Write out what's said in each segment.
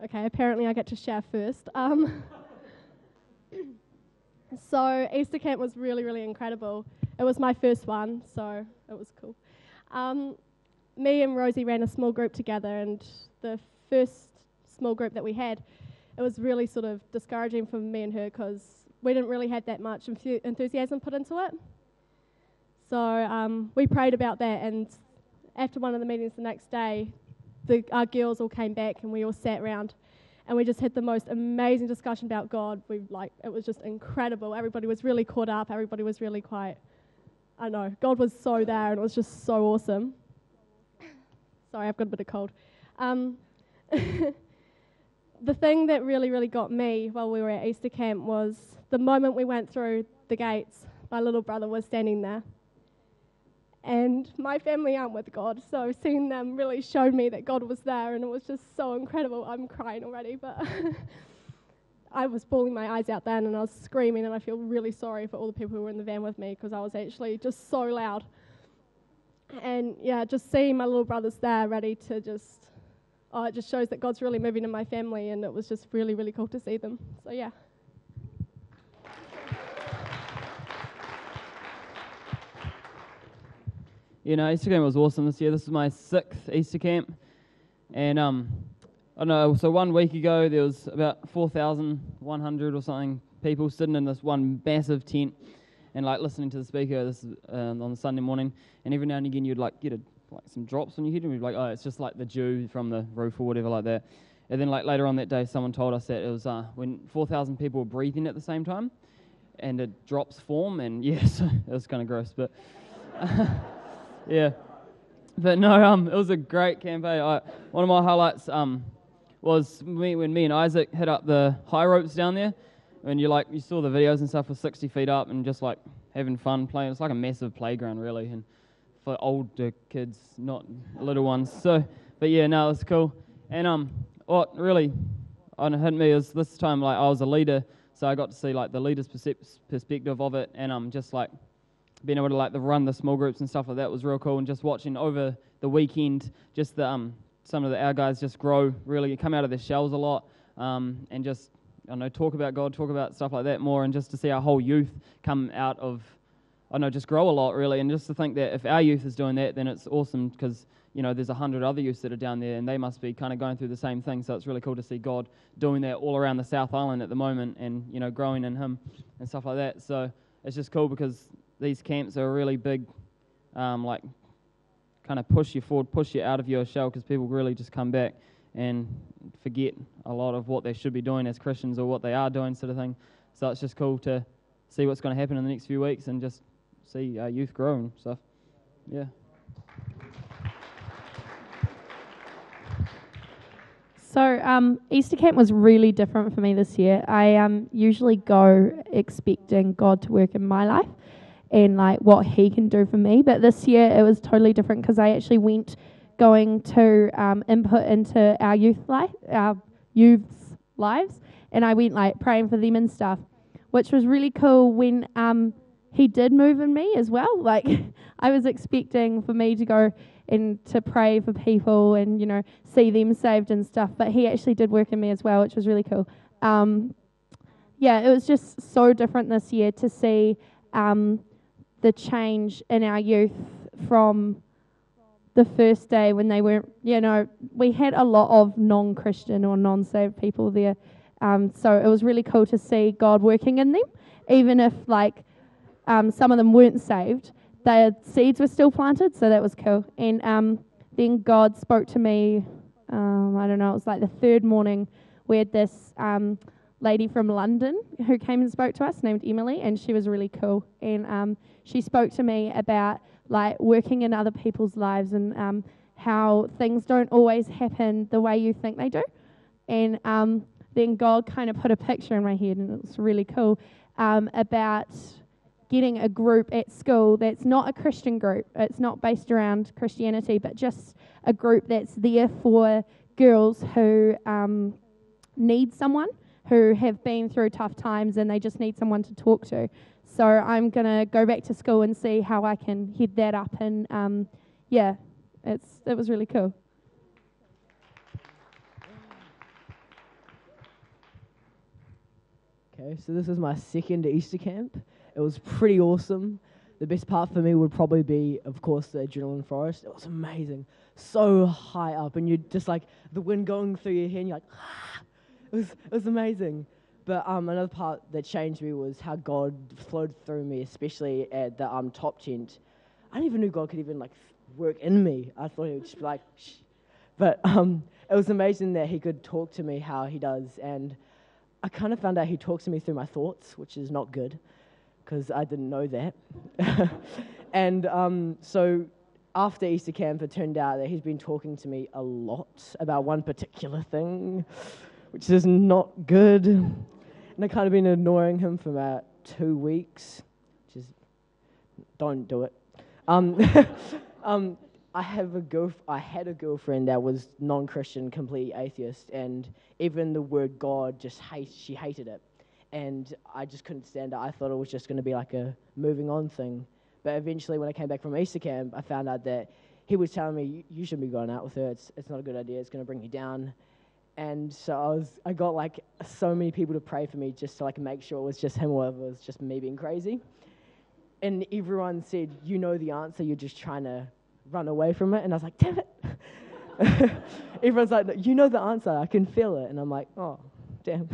Okay, apparently I get to share first. So Easter camp was really, really incredible. It was my first one, so it was cool. Me and Rosie ran a small group together, and the first small group that we had, it was really sort of discouraging for me and her because we didn't really have that much enthusiasm put into it. So we prayed about that, and after one of the meetings the next day, our girls all came back and we all sat around and we just had the most amazing discussion about God. It was just incredible. Everybody was really caught up. Everybody was really quite, I don't know, God was so there and it was just so awesome. Sorry, I've got a bit of cold. The thing that really, really got me while we were at Easter camp was the moment we went through the gates, my little brother was standing there. And my family aren't with God, so seeing them really showed me that God was there, and it was just so incredible. I'm crying already, but I was bawling my eyes out then, and I was screaming, and I feel really sorry for all the people who were in the van with me because I was actually just so loud. And yeah, just seeing my little brothers there ready to it just shows that God's really moving in my family, and it was just really, really cool to see them. So yeah. You know, Easter camp was awesome this year. This is my 6th Easter camp. And, I don't know, so 1 week ago there was about 4,100 or something people sitting in this one massive tent and, listening to the speaker on the Sunday morning. And every now and again you'd, get some drops on your head and we'd be like, oh, it's just the dew from the roof or whatever like that. And then, later on that day, someone told us that it was when 4,000 people were breathing at the same time and it drops form. And, yes, it was kind of gross, but... Yeah, but no, it was a great campaign. One of my highlights was when me and Isaac hit up the high ropes down there. When you saw the videos and stuff with 60 feet up and just having fun playing. It's like a massive playground really, and for older kids, not little ones. So, but yeah, no, it was cool. And what really hit me is this time I was a leader, so I got to see the leader's perspective of it, and just being able to run the small groups and stuff like that was real cool, and just watching over the weekend just some of our guys just grow, really come out of their shells a lot, and just talk about God, talk about stuff like that more, and just to see our whole youth come out of just grow a lot really, and just to think that if our youth is doing that, then it's awesome because there's 100 other youths that are down there and they must be kind of going through the same thing. So it's really cool to see God doing that all around the South Island at the moment, and growing in Him and stuff like that. So it's just cool because these camps are really big, kind of push you forward, push you out of your shell, because people really just come back and forget a lot of what they should be doing as Christians or what they are doing, sort of thing. So it's just cool to see what's going to happen in the next few weeks and just see our youth grow and stuff. Yeah. So Easter camp was really different for me this year. I usually go expecting God to work in my life and what He can do for me. But this year it was totally different because I actually went going to input into our youth's lives, and I went praying for them and stuff, which was really cool when He did move in me as well. I was expecting for me to go and to pray for people and see them saved and stuff, but He actually did work in me as well, which was really cool. It was just so different this year to see the change in our youth from the first day when they weren't, we had a lot of non-Christian or non-saved people there. So it was really cool to see God working in them, even if some of them weren't saved. Their seeds were still planted, so that was cool. And then God spoke to me, I don't know, it was the third morning. We had this lady from London who came and spoke to us named Emily, and she was really cool. And she spoke to me about working in other people's lives and how things don't always happen the way you think they do. And then God kind of put a picture in my head, and it was really cool, about getting a group at school that's not a Christian group. It's not based around Christianity, but just a group that's there for girls who need someone, who have been through tough times and they just need someone to talk to. So I'm going to go back to school and see how I can head that up. And it was really cool. Okay, so this is my second Easter camp. It was pretty awesome. The best part for me would probably be, of course, the adrenaline forest. It was amazing. So high up, and you're just like, the wind going through your hair, and you're like, ah! It was amazing. But another part that changed me was how God flowed through me, especially at the top tent. I didn't even know God could even like work in me. I thought He would just be like, shh. But it was amazing that He could talk to me how He does, and I kind of found out He talks to me through my thoughts, which is not good, because I didn't know that. And so after Easter camp, it turned out that He's been talking to me a lot about one particular thing, which is not good. And I kind of been ignoring Him for about 2 weeks, which is, don't do it. I had a girlfriend that was non-Christian, completely atheist, and even the word God, she hated it. And I just couldn't stand it. I thought it was just going to be like a moving on thing. But eventually, when I came back from Easter camp, I found out that he was telling me, you shouldn't be going out with her. It's not a good idea. It's going to bring you down. And so I got like so many people to pray for me just to like make sure it was just him or it was just me being crazy. And everyone said, you know the answer, you're just trying to run away from it. And I was like, damn it. Everyone's like, you know the answer, I can feel it. And I'm like, oh, damn.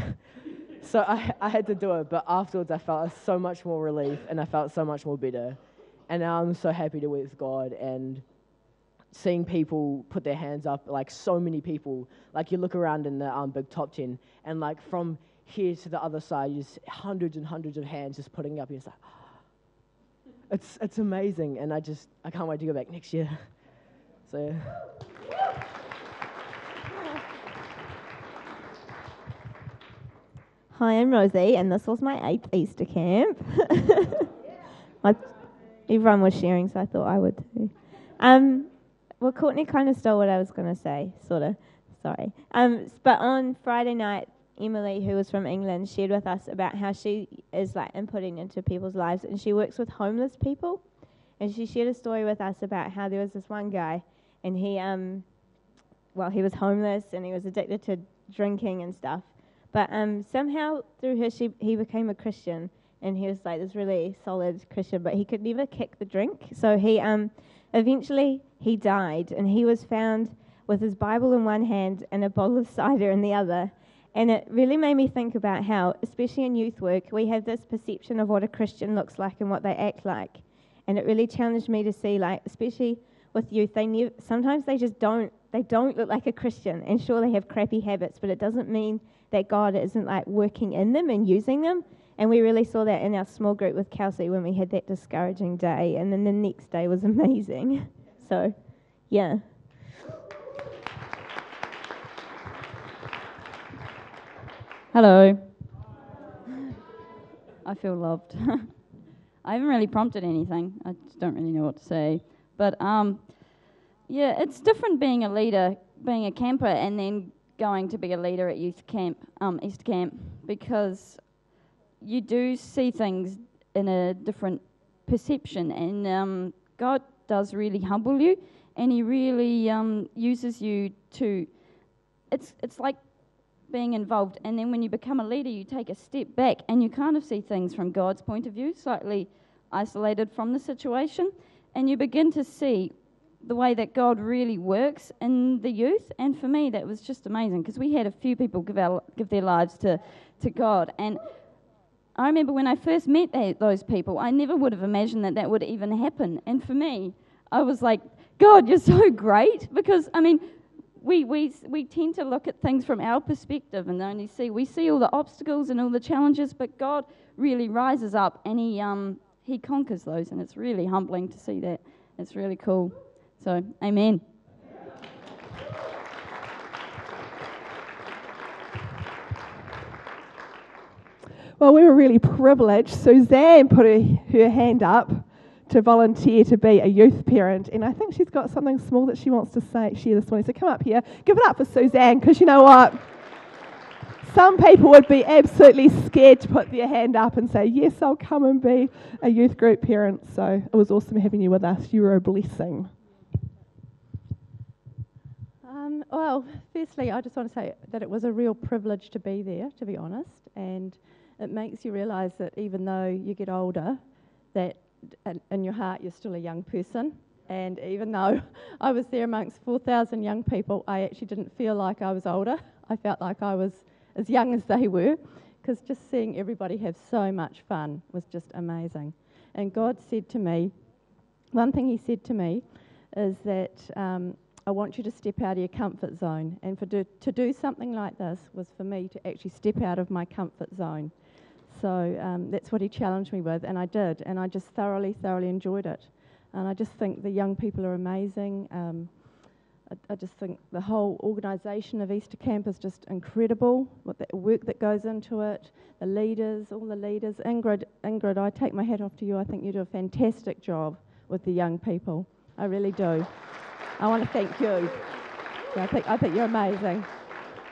So I had to do it, but afterwards I felt so much more relief and I felt so much more better. And now I'm so happy to be with God, and seeing people put their hands up, like so many people, like you look around in the big top 10, and like from here to the other side, just hundreds and hundreds of hands just putting up, and it's like, oh. It's amazing, and I can't wait to go back next year. So Hi, I'm Rosie, and this was my 8th Easter camp. Everyone was sharing, so I thought I would too. Well, Courtney kind of stole what I was going to say, sort of. Sorry. But on Friday night, Emily, who was from England, shared with us about how she is like inputting into people's lives, and she works with homeless people. And she shared a story with us about how there was this one guy, and he was homeless and he was addicted to drinking and stuff. But somehow through her, he became a Christian, and he was like this really solid Christian, but he could never kick the drink. So he eventually he died, and he was found with his Bible in one hand and a bottle of cider in the other. And it really made me think about how, especially in youth work, we have this perception of what a Christian looks like and what they act like. And it really challenged me to see, like, especially with youth, sometimes they just don't look like a Christian. And sure, they have crappy habits, but it doesn't mean that God isn't like working in them and using them. And we really saw that in our small group with Kelsey when we had that discouraging day. And then the next day was amazing. So, yeah. Hello. I feel loved. I haven't really prompted anything. I just don't really know what to say. But, yeah, it's different being a leader, being a camper, and then going to be a leader at Easter camp, because you do see things in a different perception, and God does really humble you, and He really uses you to. It's like being involved, and then when you become a leader, you take a step back, and you kind of see things from God's point of view, slightly isolated from the situation, and you begin to see the way that God really works in the youth. And for me, that was just amazing, because we had a few people give their lives to God. And I remember when I first met those people, I never would have imagined that would even happen. And for me, I was like, God, you're so great, because, I mean, we tend to look at things from our perspective and only we see all the obstacles and all the challenges, but God really rises up and He conquers those, and it's really humbling to see that. It's really cool. So, amen. Well, we were really privileged. Suzanne put her hand up to volunteer to be a youth parent, and I think she's got something small that she wants to share this morning. So come up here. Give it up for Suzanne, because you know what? Some people would be absolutely scared to put their hand up and say, yes, I'll come and be a youth group parent. So it was awesome having you with us. You were a blessing. Well, firstly, I just want to say that it was a real privilege to be there, to be honest, and it makes you realise that even though you get older, that in your heart you're still a young person. And even though I was there amongst 4,000 young people, I actually didn't feel like I was older. I felt like I was as young as they were, because just seeing everybody have so much fun was just amazing. And God said to me, one thing he said to me is that I want you to step out of your comfort zone. And to do something like this was for me to actually step out of my comfort zone. So that's what he challenged me with, and I did. And I just thoroughly enjoyed it. And I just think the young people are amazing. I just think the whole organisation of Easter Camp is just incredible, with the work that goes into it, the leaders, all the leaders. Ingrid, I take my hat off to you. I think you do a fantastic job with the young people. I really do. I want to thank you. Yeah, I think you're amazing.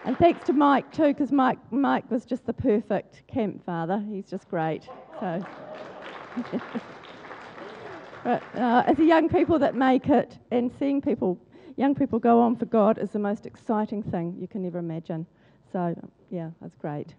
And thanks to Mike too, because Mike was just the perfect camp father. He's just great. So, but, as the young people that make it, and seeing young people go on for God is the most exciting thing you can ever imagine. So, yeah, that's great.